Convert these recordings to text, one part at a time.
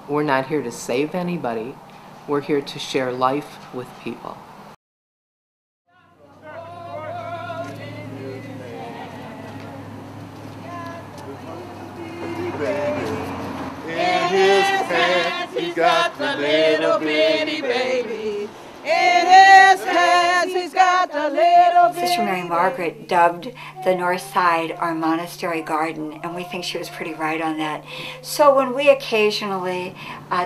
We're not here to save anybody. We're here to share life with people. In his hands, he's got the little bitty baby. In his hands, he's got the little bitty Sister Mary Margaret dubbed the north side our monastery garden, and we think she was pretty right on that. So when we occasionally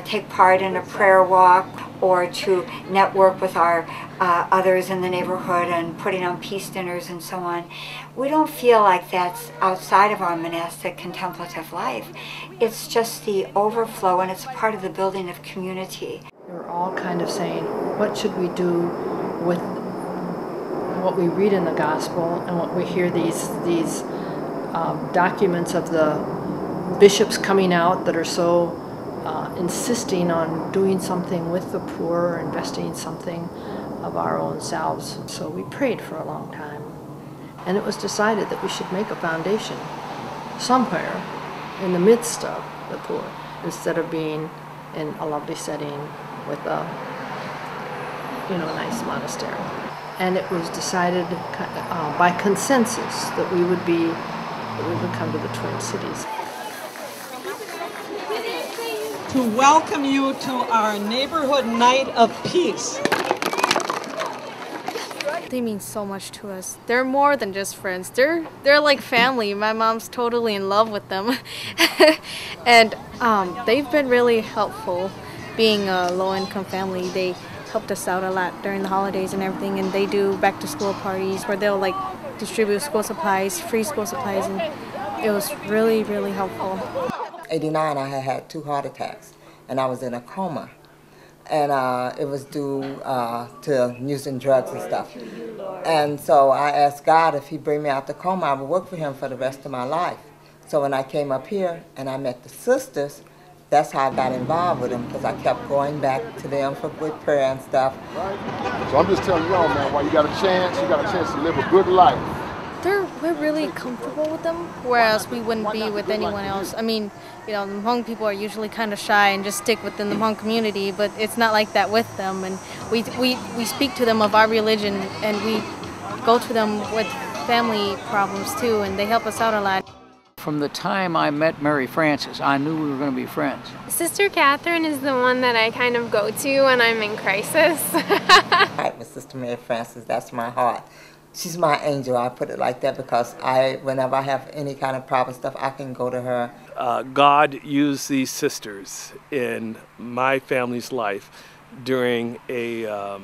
take part in a prayer walk or to network with our others in the neighborhood and putting on peace dinners and so on, we don't feel like that's outside of our monastic contemplative life. It's just the overflow, and it's part of the building of community. We're all kind of saying, what should we do with what we read in the gospel and what we hear these documents of the bishops coming out that are so insisting on doing something with the poor, investing something of our own selves. So we prayed for a long time, and it was decided that we should make a foundation somewhere in the midst of the poor, instead of being in a lovely setting with a nice monastery. And it was decided by consensus that we would come to the Twin Cities. To welcome you to our neighborhood night of peace. They mean so much to us. They're more than just friends. They're like family. My mom's totally in love with them. And they've been really helpful. Being a low-income family, they helped us out a lot during the holidays and everything, and they do back-to-school parties where they'll like distribute school supplies, free school supplies, and it was really, really helpful. 89, I had 2 heart attacks, and I was in a coma. And it was due to using drugs and stuff. And so I asked God if he'd bring me out the coma, I would work for him for the rest of my life. So when I came up here and I met the sisters, that's how I got involved with them, because I kept going back to them with prayer and stuff. So I'm just telling y'all, man, while you got a chance to live a good life. We're really comfortable with them, whereas we wouldn't be with anyone else. I mean, the Hmong people are usually kind of shy and just stick within the Hmong community, but it's not like that with them. And we speak to them of our religion, and we go to them with family problems too, and they help us out a lot. From the time I met Mary Frances, I knew we were going to be friends. Sister Catherine is the one that I kind of go to when I'm in crisis. Right, with Sister Mary Frances, that's my heart. She's my angel, I put it like that, because whenever I have any kind of problem stuff, I can go to her. God used these sisters in my family's life during a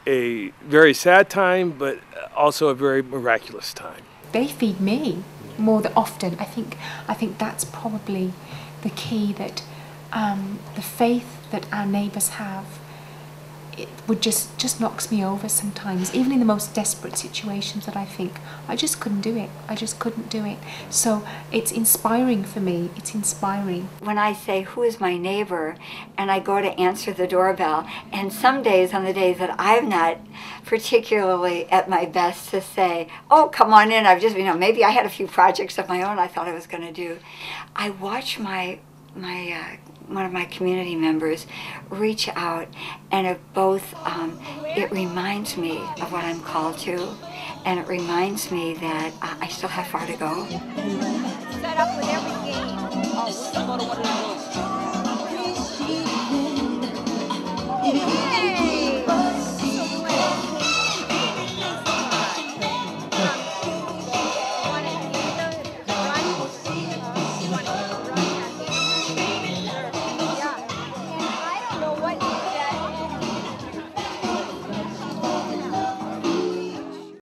very sad time, but also a very miraculous time. They feed me more than often. I think that's probably the key, that the faith that our neighbours have, it would just knocks me over sometimes, even in the most desperate situations that I think I just couldn't do it. I just couldn't do it. So it's inspiring for me. It's inspiring. When I say, who is my neighbor, and I go to answer the doorbell, and some days, on the days that I'm not particularly at my best to say, oh, come on in, I've just, maybe I had a few projects of my own I thought I was going to do, I watch one of my community members reach out, and it reminds me of what I'm called to, and it reminds me that I still have far to go. Set up with every game. Oh, we're going to go to one of those.